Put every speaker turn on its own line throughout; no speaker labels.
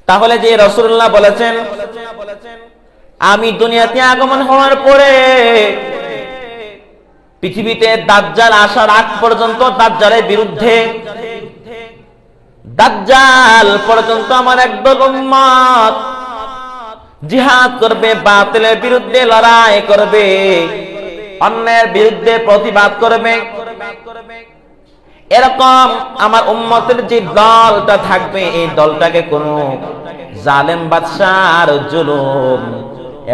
তাহলে যে রাসূলুল্লাহ বলেছেন আমি দুনিয়াতে আগমন হওয়ার পরে পৃথিবীতে দাজ্জাল আসার আগ পর্যন্ত দাজ্জালের বিরুদ্ধে দাজ্জাল পর্যন্ত আমার একদল উম্মত জিহাদ করবে, বাতিলের বিরুদ্ধে লড়াই করবে, অন্যায়ের বিরুদ্ধে প্রতিবাদ করবে। এরকম আমার উম্মতের যে দলটা থাকবে, এই দলটাকে কোনো জালেম বাদশার জুলুম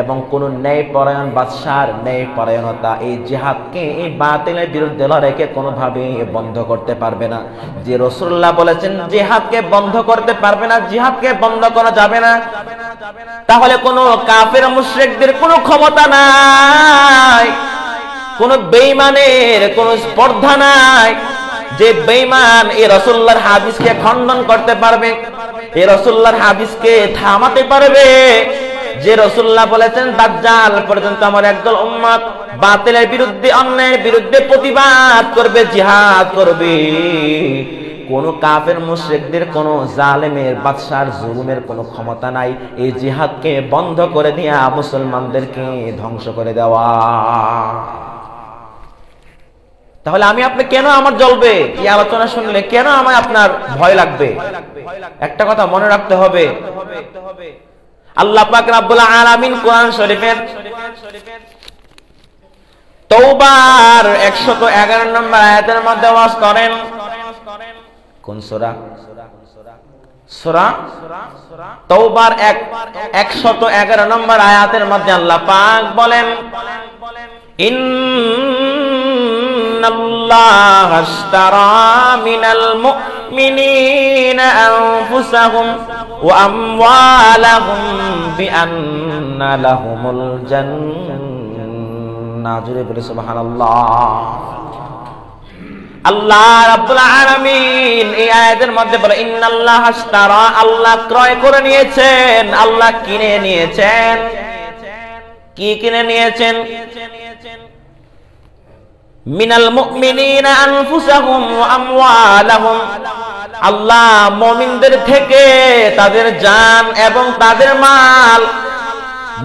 এবং কোন ন্যায়পরায়ণ বাদশার ন্যায়পরায়ণতা এই জিহাদকে, এই বাতিলের বিরুদ্ধে লড়াইকে কোনোভাবে বন্ধ করতে পারবে না। যে রাসূলুল্লাহ বলেছেন জিহাদকে বন্ধ করতে পারবে না, জিহাদকে বন্ধ করা যাবে না, তাহলে কোন কাফের মুশরিকদের কোনো ক্ষমতা নাই, কোন বেঈমানের কোনো স্পর্ধা নাই যে বেঈমান এই রাসূলুল্লাহর হাদিসকে খণ্ডন করতে পারবে, এই রাসূলুল্লাহর হাদিসকে থামাতে পারবে। যে রাসূলুল্লাহ বলেছেন দাজ্জাল পর্যন্ত আমার একদল উম্মত বাতিলের বিরুদ্ধে, অন্যায়ের বিরুদ্ধে প্রতিবাদ করবে, জিহাদ করবে, কোন কাফের মুশরিকদের, কোন জালেমের বাদশার জুলুমের কোনো ক্ষমতা নাই এই জিহাদকে বন্ধ করে দিয়া মুসলমানদেরকে ধ্বংস করে দেওয়া। তাহলে আমি আপনি কেন আমার জ্বলবে? এই আলোচনা শুনলে কেন আমার আপনার ভয় লাগবে? একটা কথা মনে রাখতে হবে, আল্লাহ পাক রব্বুল আলামিন কোরআন শরীফের তওবার 111 নম্বর আয়াতের মধ্যে ওয়াজ করেন। কোন সূরা? সূরা তওবার 111 নম্বর আয়াতের মধ্যে আল্লাহ পাক বলেন ইন্নাল্লাহা আশতারা মিনাল মুমিনিনা আনফুসাহুম ওয়া আমওয়ালাহুম বিআন্না লাহুমুল জান্নাহ। জোরে বলে সুবহানাল্লাহ। আল্লাহ রাব্বুল আলামিন এই আয়াতের মধ্যে বলে ইন্নাল্লাহা আশতারা, আল্লাহ ক্রয় করে নিয়েছেন, আল্লাহ কিনে নিয়েছেন। কি কিনে নিয়েছেন? মিনাল মুমিনিনা আনফুসাহুম ওয়া আমওয়ালাহুম, আল্লাহ মুমিনদের থেকে তাদের জান এবং তাদের মাল,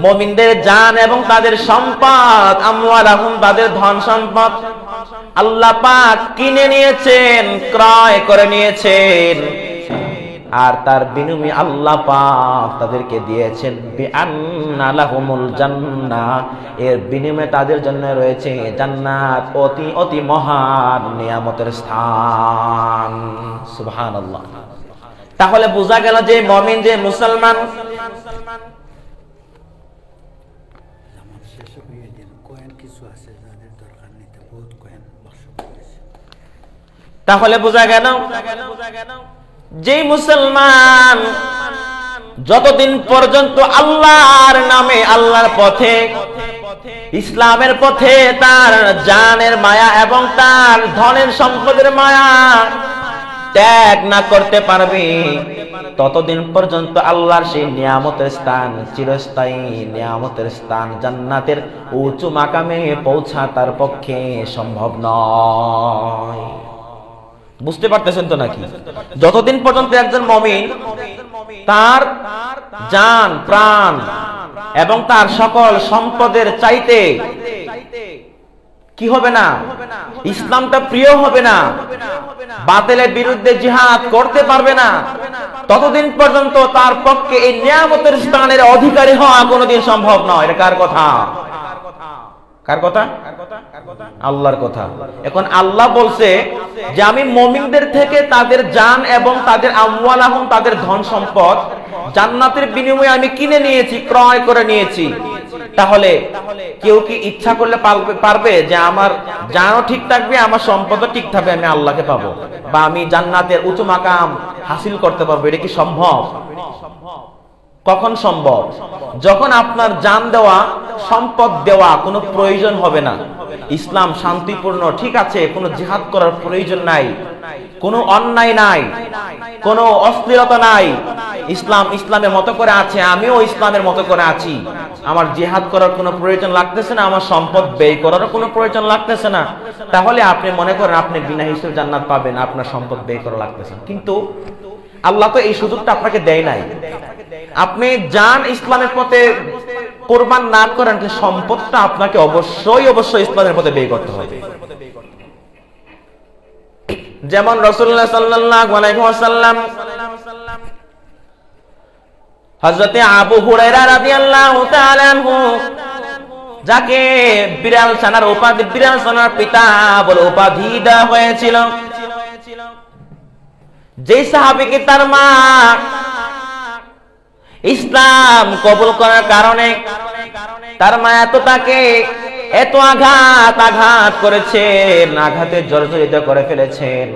মুমিনদের জান এবং তাদের সম্পদ, আমওয়ালাহুম তাদের ধন সম্পদ আল্লাহ পাক কিনে নিয়েছেন, ক্রয় করে নিয়েছেন, আর তার বিনিময়ে আল্লাহ পাক তাদেরকে দিয়েছেন বিআন্না লাহুমুল জান্নাহ, এর বিনিময়ে তাদের জন্য রয়েছে জান্নাত, অতি অতি মহান নিয়ামতের স্থান। সুবহানাল্লাহ। তাহলে বোঝা গেল যে মুমিন, যে মুসলমান, তাহলে বোঝা গেল যে মুসলমান যতদিন পর্যন্ত আল্লাহর নামে, আল্লাহর পথে, ইসলামের পথে তার জানের মায়া এবং তার ধনের সম্পদের মায়া ত্যাগ না করতে পারবে, ততদিন পর্যন্ত আল্লাহর সেই নিয়ামতের স্থান, চিরস্থায়ী নিয়ামতের স্থান জান্নাতের উঁচু মাকামে পৌঁছা তার পক্ষে সম্ভব নয়। বুঝতে পারতেছেন তো নাকি? যতদিন পর্যন্ত একজন মুমিন তার জান, প্রাণ এবং তার সকল সম্পদের চাইতে কি হবে না, ইসলামটা প্রিয় হবে না, বাতিলের বিরুদ্ধে জিহাদ করতে পারবে না, ততদিন পর্যন্ত তার পক্ষে এই নিয়ামতের স্থানের অধিকারী হওয়া কোনোদিন সম্ভব নয়। এটা কার কথা? কার কথা? আল্লাহর কথা। এখন আল্লাহ বলছে যে আমি মুমিনদের থেকে তাদের জান এবং তাদের আমওয়ালাহুম তাদের ধন সম্পদ জান্নাতের বিনিময়ে আমি কিনে নিয়েছি, ক্রয় করে নিয়েছি। তাহলে কেউ কি ইচ্ছা করলে পারবে যে আমার জানও ঠিক থাকবে, আমার সম্পদও ঠিক থাকবে, আমি আল্লাহকে পাবো বা আমি জান্নাতের উঁচু মাকাম হাসিল করতে পারবো? এটা কি সম্ভব? কখন সম্ভব? যখন আপনার জান দেওয়া, সম্পদ দেওয়া কোনো প্রয়োজন হবে না। ইসলাম শান্তিপূর্ণ, ঠিক আছে, কোনো জিহাদ করার প্রয়োজন নাই, কোনো অন্যায় নাই, কোনো অশ্লীলতা নাই, ইসলাম ইসলামের মতো করে আছে, আমিও ইসলামের মতো করে আছি, আমার জিহাদ করার কোনো প্রয়োজন লাগতেছে না, আমার সম্পদ ব্যয় করার কোনো প্রয়োজন লাগতেছে না, তাহলে আপনি মনে করেন আপনি বিনা হিসেবে জান্নাত পাবেন, আপনার সম্পদ ব্যয় করা লাগতেছে। কিন্তু আল্লাহ তো এই সুযোগটা আপনাকে দেয় নাই। আপনি জান ইসলামের পথে কোরবান না করেন, সম্পদটা আপনাকে অবশ্যই ইসলামের পথে ব্যয় করতে হবে। যেমন রাসূলুল্লাহ সাল্লাল্লাহু আলাইহি ওয়াসাল্লাম হযরতে আবু হুরায়রা রাদিয়াল্লাহু তাআলা আনহু, যাকে বিড়াল ছানার পিতা বলে উপাধি দেওয়া হয়েছিল, যে সাহাবীকে তার মা ইসলাম কবুল করার কারণে তার মা তাকে এত আঘাত করেছেন, আঘাতে জর্জরিত করে ফেলেছেন,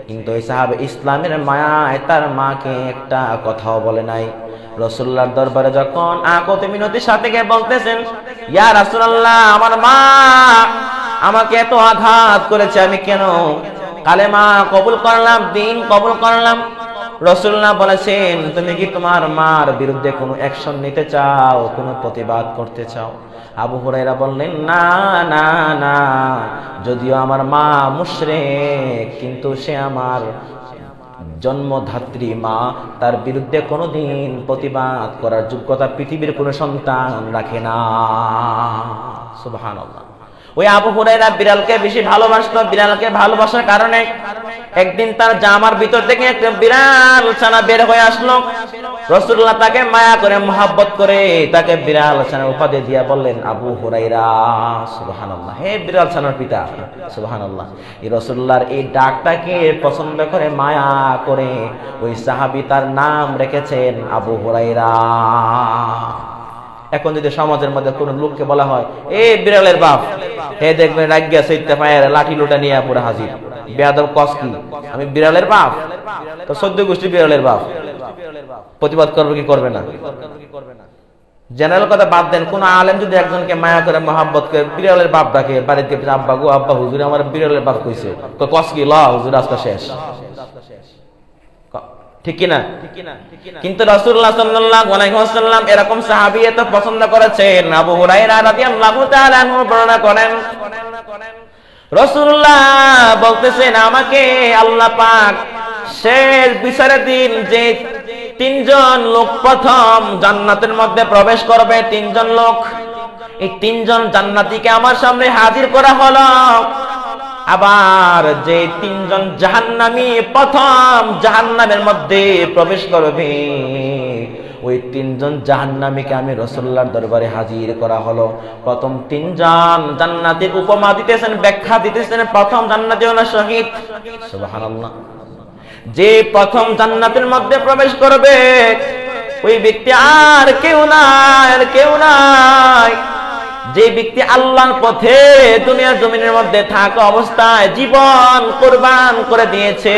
কিন্তু এই সাহাবী ইসলামের মায়ায় তার মাকে একটা কথাও বলে নাই। রাসূলুল্লাহর দরবারে যখন আকতে মিনতির সাথে গিয়ে বলতেছেন, ইয়া রাসূলুল্লাহ, আমার মা আমাকে এত আঘাত করেছে, আমি কেন কালেমা কবুল করলাম, দ্বীন কবুল করলাম। রাসূলুল্লাহ বলেছেন, তুমি কি তোমার মার বিরুদ্ধে কোনো অ্যাকশন নিতে চাও, কোনো প্রতিবাদ করতে চাও? আবু হুরায়রা বললেন, না না না, যদিও আমার মা মুশরিক, কিন্তু সে আমার জন্মধাত্রী মা, তার বিরুদ্ধে কোনোদিন প্রতিবাদ করার যোগ্যতা পৃথিবীর কোনো সন্তান রাখে না। সুবহানাল্লাহ। ওই আবু হুরায়রা বিড়ালকে বেশি ভালোবাসতো। বিড়ালকে ভালোবাসার কারণে একদিন তার জামার ভিতর থেকে একটা বিড়াল ছানা বের হয়ে আসলো। রাসূলুল্লাহ তাকে মায়া করে, মোহাব্বত করে তাকে বিড়াল ছানার উপাধি দিয়া বললেন, আবু হুরায়রা। সুবহানাল্লাহ, হে বিড়াল ছানার পিতা। সুবহানাল্লাহ। এই রাসূলুল্লাহর এই ডাকটাকে পছন্দ করে, মায়া করে ওই সাহাবী তার নাম রেখেছেন আবু হুরায়রা। এখন যদি সমাজের মধ্যে কোন লোককে বলা হয়, এ বিড়ালের বাপ, হে দেখবেন রাগিয়া সইতে পায়ের লাঠি লোটা নিয়ে পুরো হাজির। বেয়াদব কস কি, আমি বিড়ালের বাপ, তো 14 গোষ্ঠী বিড়ালের বাপ, প্রতিবাদ করবে কি করবে না? জেনারেল কথা বাদ দেন, কোন আলেম যদি একজনকে মায়া করে, মহাব্বত করে বিড়ালের বাপ ডাকে, বাড়িতে আব্বা গো আব্বা, হুজুর আমার বিড়ালের বাপ কইছে, তো কস কি, ল হুজুর আজকে শেষ, ঠিক কিনা? কিন্তু রাসূলুল্লাহ সাল্লাল্লাহু আলাইহি ওয়াসাল্লাম এরকম সাহাবী এত পছন্দ করেছেন। আবু হুরায়রা রাদিয়াল্লাহু তাআলা আনহু বর্ণনা করেন, রাসূলুল্লাহ বলতেছেন, আমাকে আল্লাহ পাক শেষ বিচারের দিন যে 3 জন লোক প্রথম জান্নাতের মধ্যে প্রবেশ করবে, 3 জন লোক, এই 3 জন জান্নাতীকে আমার সামনে হাজির করা হলো। আবার যে 3 জন জাহান্নামী প্রথম জাহান্নামের মধ্যে প্রবেশ করবে, ওই 3 জন জাহান্নামীকে আমি রাসূলুল্লাহর দরবারে হাজির করা হলো। প্রথম 3 জন জান্নাতীর উপমা দিতেছেন, ব্যাখ্যা দিতেছেন। প্রথম জান্নাতী হলো শহীদ। সুবহানাল্লাহ। যে প্রথম জান্নাতের মধ্যে প্রবেশ করবে, ওই ব্যক্তি আর কেউ নাই, যে ব্যক্তি আল্লাহর পথে দুনিয়ার জমিনের মধ্যে থাকা অবস্থায় জীবন কুরবান করে দিয়েছে,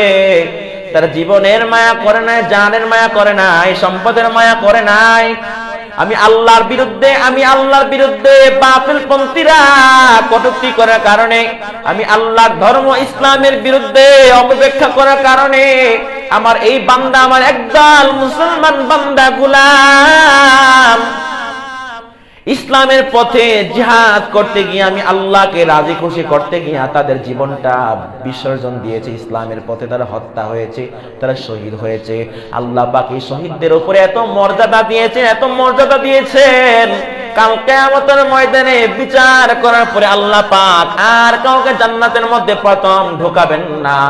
তার জীবনের মায়া করে নাই, জানের মায়া করে নাই, সম্পদের মায়া করে নাই। আমি আল্লাহর বিরুদ্ধে বাতিল পন্থীরা কটূক্তি করার কারণে, আমি আল্লাহর ধর্ম ইসলামের বিরুদ্ধে অপব্যাখ্যা করার কারণে আমার এই বান্দা, আমার একদল মুসলমান বান্দা গোলাম ইসলামের পথে জিহাদ করতে গিয়ে, আমি আল্লাহকে রাজি খুশি করতে গিয়ে তাদের জীবনটা বিসর্জন দিয়েছে। ইসলামের পথে তারা হত্যা হয়েছে, তারা শহীদ হয়েছে। আল্লাহ পাক এই শহীদদের উপরে এত মর্যাদা দিয়েছেন, কাল কিয়ামতের ময়দানে বিচার করার পরে আল্লাহ পাক আর কাউকে জান্নাতের মধ্যে প্রথম ঢোকাবেন না।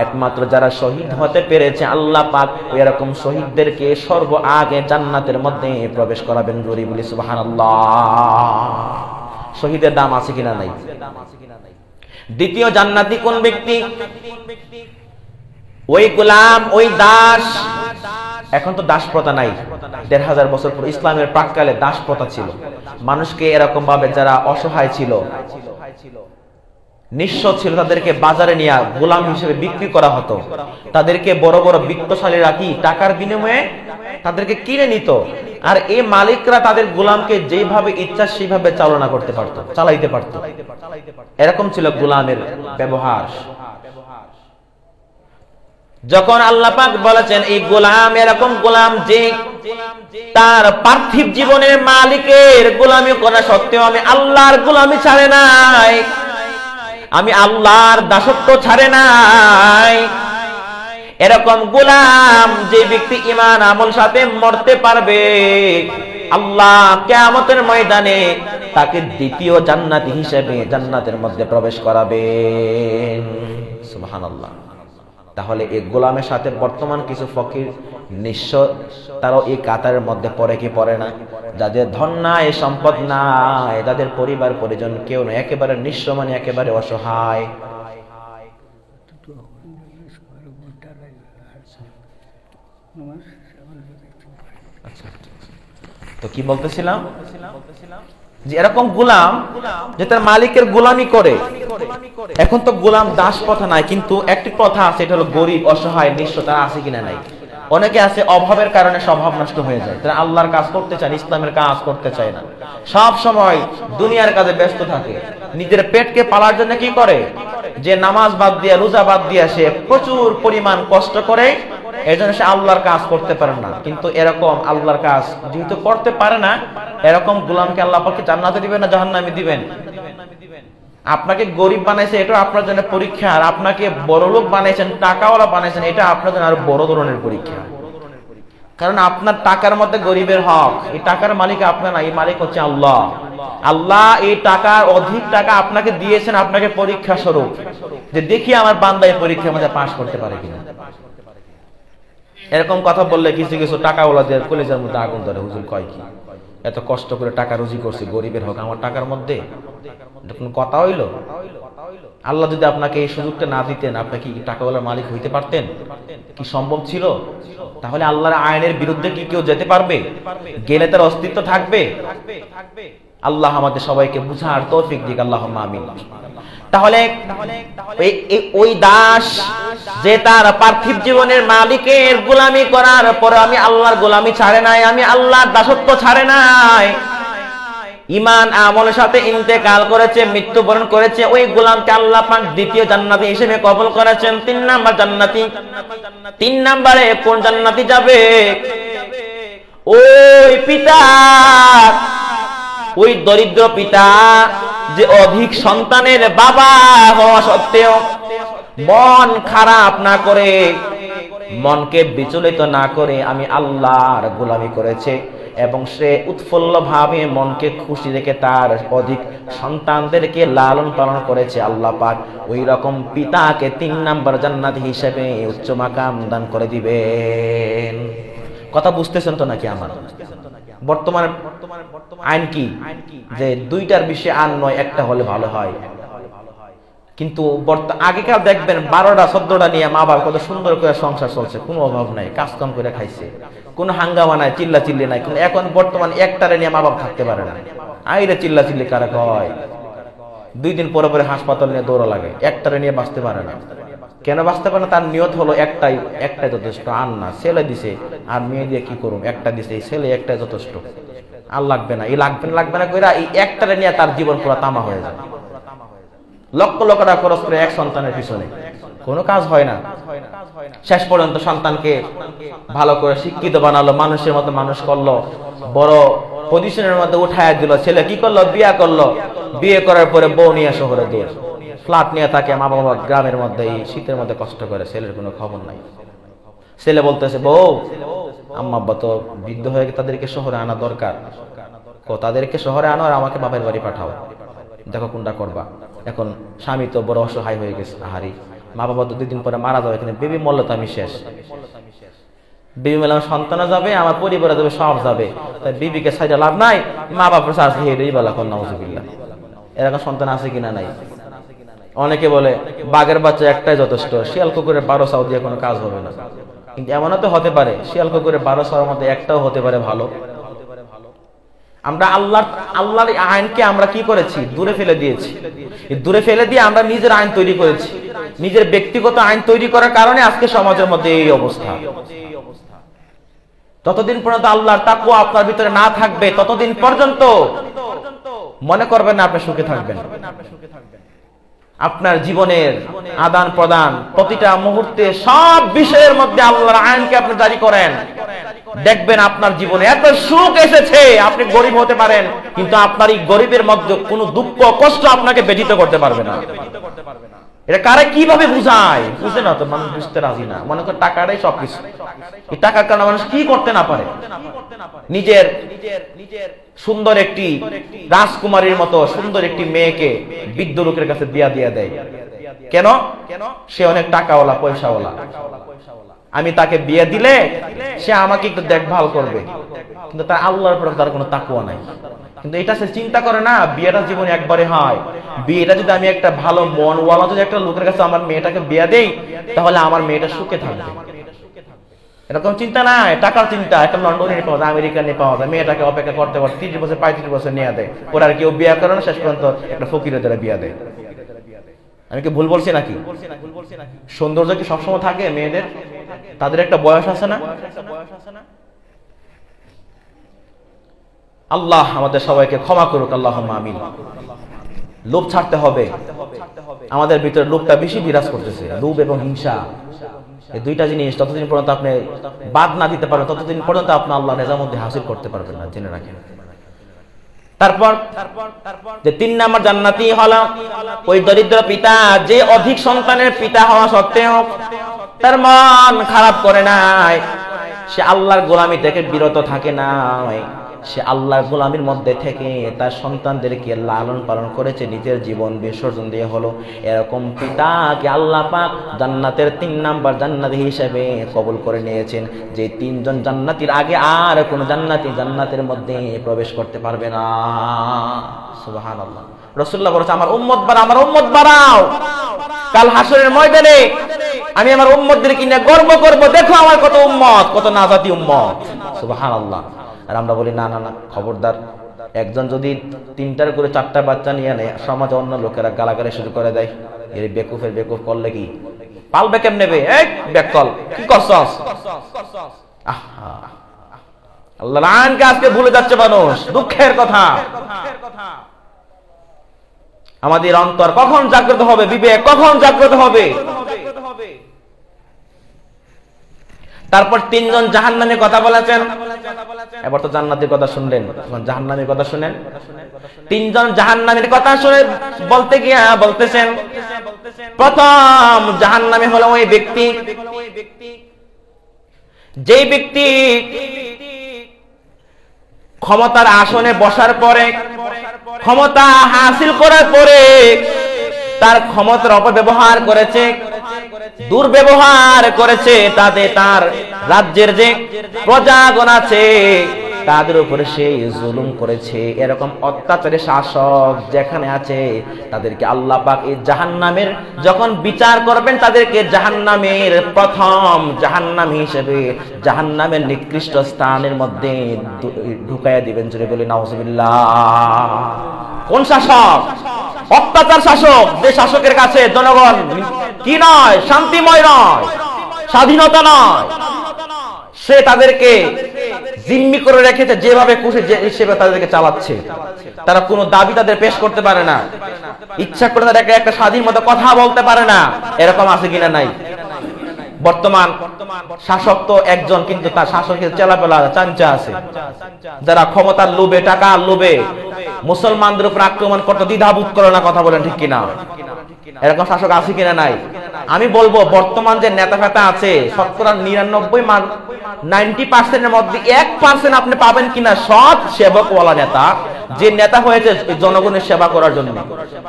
একমাত্র যারা শহীদ হতে পেরেছে, আল্লাহ পাক ওই এরকম শহীদদেরকে সর্ব আগে জান্নাতের মধ্যে প্রবেশ করাবেন। জোরে বলি সুবহানাল্লাহ। শহীদের দাম আছে কিনা নাই? দ্বিতীয় জান্নাতি কোন ব্যক্তি? ওই গোলাম, ওই দাস। এখন তো দাস প্রথা নাই, ১৫০০ বছর পর ইসলামের প্রাক্কালে দাস প্রথা ছিল। মানুষকে এরকম ভাবে যারা অসহায় ছিল, নিঃস্ব ছিল, তাদেরকে বাজারে নিয়ে গোলাম হিসেবে বিক্রি করা হতো। তাদেরকে বড় বড় বিত্তশালীরা কি টাকার বিনিময়ে তাদেরকে কিনে নিত, আর এই মালিকরা তাদের গোলামকে যেভাবে ইচ্ছা সেভাবে চালনা করতে পারত, চালাইতে পারত। এরকম ছিল গোলামের ব্যবহার। যখন আল্লাহ পাক বলেছেন এই গোলাম এরকম গোলাম যে তার পার্থিব জীবনের মালিকের গোলামি করা সত্ত্বেও আমি আল্লাহর গোলামি ছাড়ে নাই, আমি আল্লাহর দাসত্ব ছাড়ে নাই, এরকম গোলাম যে ব্যক্তি ঈমান আমল সাথে মরতে পারবে, আল্লাহ কিয়ামতের ময়দানে তাকে দ্বিতীয় জান্নাতি হিসেবে জান্নাতের মধ্যে প্রবেশ করাবেন। সুবহানাল্লাহ। তাহলে এই গোলামের সাথে বর্তমান কিছু ফকির নিঃস্ব তারাও এই কাতারের মধ্যে পড়ে কি পড়ে না? যাদের ধন নাই, সম্পদ নাই, যাদের পরিবার পরিজন কেউ নয়, একেবারে নিঃস্ব, মানে একেবারে অসহায়। তো কি বলতেছিলাম, যে এরকম গোলাম যে তার মালিকের গোলামি করে। এখন তো গোলাম দাস প্রথা নাই, কিন্তু একটি প্রথা আছে, এটা হলো গরিব অসহায় নিঃস্ব তারা আছে কিনা নাই। অনেকে আছে অভাবের কারণে স্বভাব নষ্ট হয়ে যায়, তারা আল্লাহর কাজ করতে চায়, ইসলামের কাজ করতে চায় না, সব সময় দুনিয়ার কাজে ব্যস্ত থাকে। নিজের পেটকে পালার জন্য কি করে, যে নামাজ বাদ দিয়ে রোজা বাদ দিয়ে সে প্রচুর পরিমাণ কষ্ট করে, এজন্য সে আল্লাহর কাজ করতে পারে না। কিন্তু এরকম আল্লাহর কাজ যেহেতু করতে পারে না, এরকম গোলামকে আল্লাহ পাক জান্নাতে দিবেন না জাহান্নামে দিবেন? আপনাকে গরিব বানাইছে, এটা আপনার জন্য পরীক্ষা, আর আপনাকে বড়লোক বানাইছেন, টাকাওয়ালা বানাইছেন, এটা আপনার জন্য আরো বড় ধরনের পরীক্ষা। কারণ আপনার টাকার মধ্যে গরিবের হক, এই টাকার মালিক আপনার না, এই মালিক হচ্ছে আল্লাহ। আল্লাহ এই টাকার অধিক টাকা আপনাকে দিয়েছেন আপনাকে পরীক্ষা স্বরূপ, যে দেখি আমার বান্দা এই পরীক্ষার মধ্যে পাস করতে পারে কিনা। এরকম কথা বললে কিছু কিছু টাকাওয়ালাদের কলেজের মধ্যে আগুন ধরে। হুজুর কয় কি, এত কষ্ট করে টাকা রুজি করছি, গরিবের হোক আমার টাকার মধ্যে, কোন কথা হইল? আল্লাহ যদি আপনাকে এই সুযোগটা না দিতেন, আপনি কি টাকাওয়ালার মালিক হইতে পারতেন? কি সম্ভব ছিল? তাহলে আল্লাহর আইনের বিরুদ্ধে কি কেউ যেতে পারবে? গেলে তার অস্তিত্ব থাকবে? আল্লাহ আমাদের সবাইকে বুঝার তৌফিক দিক, আল্লাহুম্মা আমিন। তাহলে ওই দাস যে তার পার্থিব জীবনের মালিকের গোলামি করার পরে আমি আল্লাহর গোলামি ছাড়ে নাই, আমি আল্লাহর দাসত্ব ছাড়ে নাই, ঈমান আমলের সাথে ইন্তেকাল করেছে, মৃত্যুবরণ করেছে, ওই গোলামকে আল্লাহ পাক দ্বিতীয় জান্নাতি হিসেবে কবুল করেছেন। 3 নাম্বার জান্নাতি। 3 নম্বরে কোন জান্নাতি যাবে? ওই পিতা, ওই দরিদ্র পিতা যে অধিক সন্তানের বাবা হওয়া সত্ত্বেও মন খারাপ না করে, মনকে বিচলিত না করে আমি আল্লাহর গোলামি করেছে, এবং সে উৎফুল্ল ভাবে মনকে খুশি রেখে তার অধিক সন্তানদেরকে লালন পালন করেছে, আল্লাহ পাক ওই রকম পিতাকে 3 নাম্বার জান্নাত হিসেবে উচ্চ মাকাম দান করে দিবেন। কথা বুঝতেছেন তো নাকি আমার? বর্তমানে আইন কি, যে 2টার বেশি আইন নয়, একটা হলে ভালো হয়। কিন্তু আগেকার দেখবেন 12টা 14টা নিয়ে মা বাবা কত সুন্দর করে সংসার চলছে, কোনো অভাব নাই, কাজ কাম করে খাইছে, কোনো হাঙ্গামা নাই, চিল্লা চিল্লি নাই। কিন্তু এখন বর্তমান একটারে নিয়ে মা বাবা থাকতে পারে না। আইরে চিল্লা চিল্লি কারা কয়, 2 দিন পরে পরে হাসপাতাল নিয়ে দৌড়া লাগে, একটারে নিয়ে বাঁচতে পারে না। কেন বাঁচতে পারে না? তার নিয়ত হলো একটাই যথেষ্ট। আন না, ছেলে দিছে আর মেয়ে দিয়ে কি করুম, একটা দিছে, এই ছেলে একটাই যথেষ্ট, আর লাগবে না, এই লাগবে না কইরা এই একটারে নিয়ে তার জীবন পুরো তামা হয়ে যায়। লক্ষ লক্ষ টাকা খরচ করে এক সন্তানের পিছনে কোনো কাজ হয় না। শেষ পর্যন্ত সন্তানকে ভালো করে শিক্ষিত বানালো, মানুষের মতো মানুষ করলো, বড় পজিশনের মধ্যে উঠায় দিল। ছেলে কি করলো? বিয়ে করলো। বিয়ে করার পরে বউ নিয়ে শহরে দূর ফ্ল্যাট নিয়ে থাকে, মা বাবা গ্রামের মধ্যে এই শীতের মধ্যে কষ্ট করে, ছেলের কোনো খবর নাই। ছেলে বলতেছে, বউ আম্মা আব্বা তো বৃদ্ধ হয়ে গেছে, তাদেরকে শহরে আনা দরকার। তাদেরকে শহরে আনো আর আমাকে বাপের বাড়ি পাঠাও, দেখো কোনটা করবা। এখন স্বামী তো বড় অসহায় হয়ে গেছে, আহারি, মা বাবা তো 2 দিন পরে মারা যাবে, এখানে বেবি মরলে তো আমি শেষ। বেবি মেলে আমার সন্তানও যাবে, আমার পরিবারে যাবে, সব যাবে। তাই বিবিকে সাইডে লাভ নাই, মা বাবার সাথে হেরেই বলা কর নাউজুবিল্লাহ। এরকম সন্তান আছে কিনা নাই? অনেকে বলে বাঘের বাচ্চা একটাই যথেষ্ট, শিয়াল কুকুরের 12 চাও দিয়ে কোনো কাজ হবে না। কিন্তু এমনও তো হতে পারে শিয়াল কুকুরের 12 চাওয়ার মধ্যে একটাও হতে পারে ভালো। আমরা আল্লাহর আইনকে আমরা কি করেছি? দূরে ফেলে দিয়েছি। দূরে ফেলে দিয়ে আমরা নিজের আইন তৈরি করেছি। নিজের ব্যক্তিগত আইন তৈরি করার কারণে আজকে সমাজের মধ্যে এই অবস্থা। ততদিন পর্যন্ত আল্লাহর তাকওয়া আপনার ভিতরে না থাকবে, ততদিন পর্যন্ত মনে করবেন না আপনি সুখে থাকবেন। আপনার জীবনের আদান প্রদান প্রতিটা মুহূর্তে সব বিষয়ের মধ্যে আল্লাহর আইনকে আপনি জারি করেন, দেখবেন আপনার জীবনে এত সুখ এসেছে। আপনি গরিব হতে পারেন, কিন্তু আপনার এই গরিবের মধ্যে কোনো দুঃখ কষ্ট আপনাকে ব্যথিত করতে পারবে না। এটা কারে কিভাবে বুঝায়? বুঝে না তো, মানুষ বুঝতে রাজি না, মনে করে টাকাটাই সবকিছু। এই টাকার কারণে মানুষ কি করতে না পারে, নিজের সুন্দর একটি রাজকুমারীর মতো সুন্দর একটি মেয়েকে বৃদ্ধ লোকের কাছে বিয়া দিয়ে দেয়। কেন? সে অনেক টাকাওয়ালা, পয়সাওয়ালা, আমি তাকে বিয়ে দিলে সে আমাকে একটু দেখভাল করবে, কিন্তু তার আল্লাহর উপর তার কোনো তাকওয়া নাই। কিন্তু এটা সে চিন্তা করে না, বিয়েটা জীবনে একবারে হয়, বিয়েটা যদি আমি একটা ভালো মনওয়ালা যদি একটা লোকের কাছে আমার মেয়েটাকে বিয়ে দেই, তাহলে আমার মেয়েটা সুখে থাকবে। এরকম চিন্তা নাই, টাকার চিন্তা। একটা লন্ডনে পাওয়া যায়, আমেরিকানে পাওয়া যায়, মেয়েটাকে অপেক্ষা করতে করতে 30 বছর 35 বছর নিয়ে দেয়, ওরা আর কেউ বিয়ে করে না, শেষ পর্যন্ত একটা ফকিরের দ্বারা বিয়ে দেয়। আমি কি ভুল বলছি নাকি? সৌন্দর্য কি সবসময় থাকে মেয়েদের? তাদের একটা বয়স আছে না? আল্লাহ আমাদের সবাইকে ক্ষমা করুক, আল্লাহুম্মা আমিন। লোভ ছাড়তে হবে। আমাদের ভিতরে লোভটা বেশি বিরাজ করতেছে, লোভ এবং হিংসা। এই দুইটা জিনিস যতদিন পর্যন্ত আপনি বাদ না দিতে পারবেন, ততদিন পর্যন্ত আপনি আল্লাহর রেজামন্দি হাসিল করতে পারবেন না, জেনে রাখেন। তারপর যে 3 নাম্বার জান্নাতি হলো ওই দরিদ্র পিতা, যে অধিক সন্তানের পিতা হওয়া সত্ত্বেও তার মন খারাপ করে নাই, সে আল্লাহর গোলামি থেকে বিরত থাকে নাই, সে আল্লাহর গোলামির মধ্যে থেকে তার সন্তানদেরকে লালন পালন করেছে, নিজের জীবন বিসর্জন দিয়ে হলো। এরকম পিতাকে আল্লাহ পাক জান্নাতের 3 নাম্বার জান্নাতি হিসেবে কবুল করে নিয়েছেন, যে 3 জন জান্নাতীর আগে আর কোন জান্নাতি জান্নাতের মধ্যে প্রবেশ করতে পারবে না। সুবহানাল্লাহ। রাসূলুল্লাহ বলেছেন, আমার উম্মত বাড়াও, আমার উম্মত বাড়াও। কাল হাসরের ময়দানে আমি আমার উম্মতদেরকে নিয়ে গর্ব করব, দেখো আমার কত উম্মত, কত নাজাতি উম্মত। সুবহানাল্লাহ। আর আমরা বলি না না না, খবরদার, একজন যদি 3টার করে 4টা বাচ্চা নিয়ে নেয়, সমাজে অন্য লোকেরা গালাগালি শুরু করে দেয়, এর বেকুফের বেকুফ করলে কি পালবে, কেমন নেবে, এই বেকল কি করছস। আল্লাহ রানকে আজকে ভুলে যাচ্ছে মানুষ, দুঃখের কথা। আমাদের অন্তর কখন জাগ্রত হবে, বিবেক কখন জাগ্রত হবে? তারপর 3 জন জাহান্নামীর কথা বলেছেন। এবার তো জান্নাতের কথা শুনলেন, এখন জাহান্নামীর কথা শুনেন। 3 জন জাহান্নামীর কথা শুনে বলতে গিয়া বলতেছেন, প্রথম জাহান্নামী হলো ওই ব্যক্তি, যেই ব্যক্তি ক্ষমতার আসনে বসার পরে, ক্ষমতা হাসিল করার পরে তার ক্ষমতার অপব্যবহার করেছে, দুর্ব্যবহার করেছে, তার রাজ্যের যে প্রজাগণ আছে তাদের উপরে সে জুলুম করেছে। এরকম অত্যাচারী শাসক যেখানে আছে তাদেরকে আল্লাহ পাক এই জাহান্নামের যখন বিচার করবেন, তাদেরকে জাহান্নামের প্রথম জাহান্নামী হিসেবে জাহান্নামের নিকৃষ্ট স্থানের মধ্যে ঢুকাইয়া দিবেন। জোরে বলি নাউজুবিল্লাহ। কোন শাসক? অত্যাচার শাসক, যে শাসকের কাছে জনগণ কি নয়, শান্তিময় নয়, স্বাধীনতা নয়, সে তাদেরকে জিম্মি করে রেখেছে, যেভাবে খুশি হিসেবে তাদেরকে চালাচ্ছে। তারা কোনো দাবি তাদের পেশ করতে পারে না, ইচ্ছা করে তাদেরকে একটা স্বাধীন মতো কথা বলতে পারে না। এরকম আছে কিনা? নাই। বর্তমান শাসক তো একজন, কিন্তু তার শাসকের চেলাপেলা চাঞ্চা আছে, যারা ক্ষমতার লোভে, টাকার লোভে মুসলমানদের উপর আক্রমণ করতে দ্বিধাবোধ করে না। কথা বলেন ঠিক কিনা? এরকম শাসক আছে কিনা? নাই। আমি বলবো বর্তমান যে নেতা ফেতা আছে, শতকরা 90% মধ্যে 1% আপনি পাবেন কিনা সৎ সেবকওয়ালা নেতা, যে নেতা হয়েছে জনগণের সেবা করার জন্য।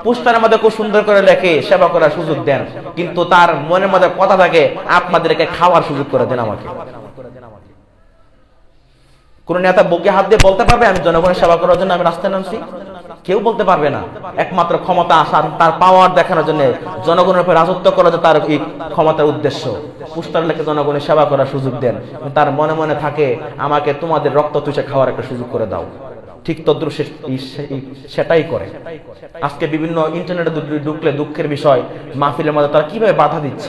পোস্টারের মধ্যে খুব সুন্দর করে লেখে সেবা করার সুযোগ দেন, কিন্তু তার মনের মধ্যে কথা থাকে আপনাদেরকে খাওয়ার সুযোগ করে দেন আমাকে। কোন নেতা বুকে হাত দিয়ে বলতে পারবে আমি জনগণের সেবা করার জন্য আমি রাস্তায় নামছি? কেউ বলতে পারবে না। একমাত্র ক্ষমতা আসার, তার পাওয়ার দেখানোর জন্য, জনগণের উপর রাজত্ব করার জন্য তার এই ক্ষমতার উদ্দেশ্য। পোস্টার লেখে জনগণের সেবা করার সুযোগ দেন, তার মনে মনে থাকে আমাকে তোমাদের রক্ত চুষে খাওয়ার একটা সুযোগ করে দাও। ঠিক তদ্রুপ সেটাই করে। আজকে বিভিন্ন ইন্টারনেটে ঢুকলে দুঃখের বিষয়, মাহফিলের মধ্যে তারা কিভাবে বাধা দিচ্ছে।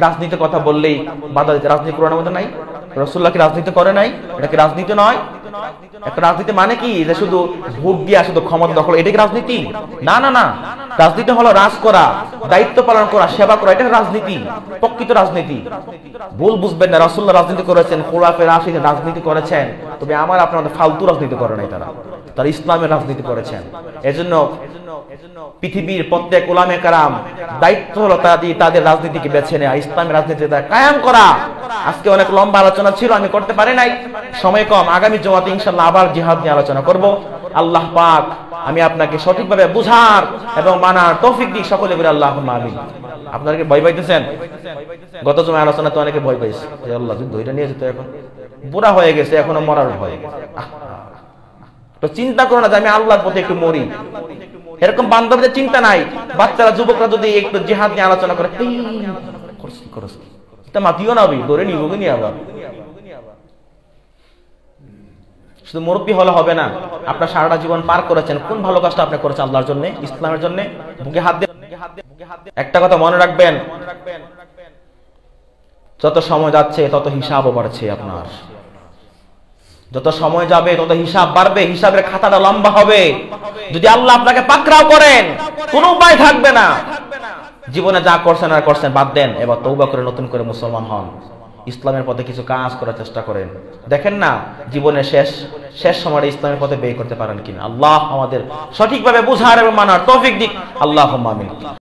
রাজনীতির কথা বললেই বাধা দিচ্ছে। রাজনীতি কোরআনের মধ্যে নাই? রাসূলুল্লাহ কি রাজনীতি করে নাই? এটা কি রাজনীতি নয়? একটা রাজনীতি মানে কি যে শুধু ভোট দিয়া শুধু ক্ষমতা দখল, এটা কি রাজনীতি? না না না, রাজনীতি হলো রাজ করা, দায়িত্ব পালন করা, সেবা করা, এটা রাজনীতি, প্রকৃত রাজনীতি। ভুল বুঝবেন না, রাসূলুল্লাহ রাজনীতি করেছেন, খোলাফায়ে রাশিদিন রাজনীতি করেছেন, তবে আমার আপনাদের ফালতু রাজনীতি করে নাই, তারা ইসলামের রাজনীতি করেছেন। এজন্য পৃথিবীর প্রত্যেক উলামে কেরাম দায়িত্ব হলো তাদের রাজনীতিকে বেছে নেওয়া, ইসলামের রাজনীতিটা কায়েম করা। আজকে অনেক লম্বা আলোচনা ছিল, আমি করতে পারি নাই, সময় কম। আগামী জুমাতে ইনশাআল্লাহ আবার জিহাদ নিয়ে আলোচনা করব। আল্লাহ পাক আমি আপনাকে সঠিকভাবে বুঝার এবং মানার তৌফিক দিক, সকলে বলে আল্লাহুম্মা আমিন। আপনারা কি ভয় পাইতেছেন? গত জুমায় আলোচনা তো অনেকে ভয় পাইছে যে আল্লাহ যুদ্ধ এটা নিয়ে যেত, এখন বুড়া হয়ে গেছে, এখনো মরার ভয়। তো চিন্তা করো না যে আমি আল্লাহর পথে একটু মরি, এরকম বান্ধবদের চিন্তা নাই। বাচ্চারা যুবকরা যদি একটু জিহাদ নিয়ে আলোচনা করে, মাতিও না, ধরে নিব নিয়ে আবার। শুধু মুরব্বী হলে হবে না, আপনার সারাটা জীবন পার করেছেন, কোন ভালো কাজটা আপনি করেছেন আল্লাহর জন্য, ইসলামের জন্য, বুকে হাত দিয়ে। একটা কথা মনে রাখবেন, যত সময় যাচ্ছে তত হিসাবও বাড়ছে আপনার। যত সময় যাবে তত হিসাব বাড়বে, হিসাবের খাতাটা লম্বা হবে। যদি আল্লাহ আপনাকে পাকড়াও করেন, কোনো উপায় থাকবে না। জীবনে যা করছেন আর করছেন বাদ দেন, এবার তওবা করে নতুন করে মুসলমান হন, ইসলামের পথে কিছু কাজ করার চেষ্টা করেন। দেখেন না জীবনের শেষ সময় ইসলামের পথে ব্যয় করতে পারেন কিনা। আল্লাহ আমাদের সঠিকভাবে বুঝার এবং মানার তৌফিক দিক। আল্লাহুম্মা আমিন।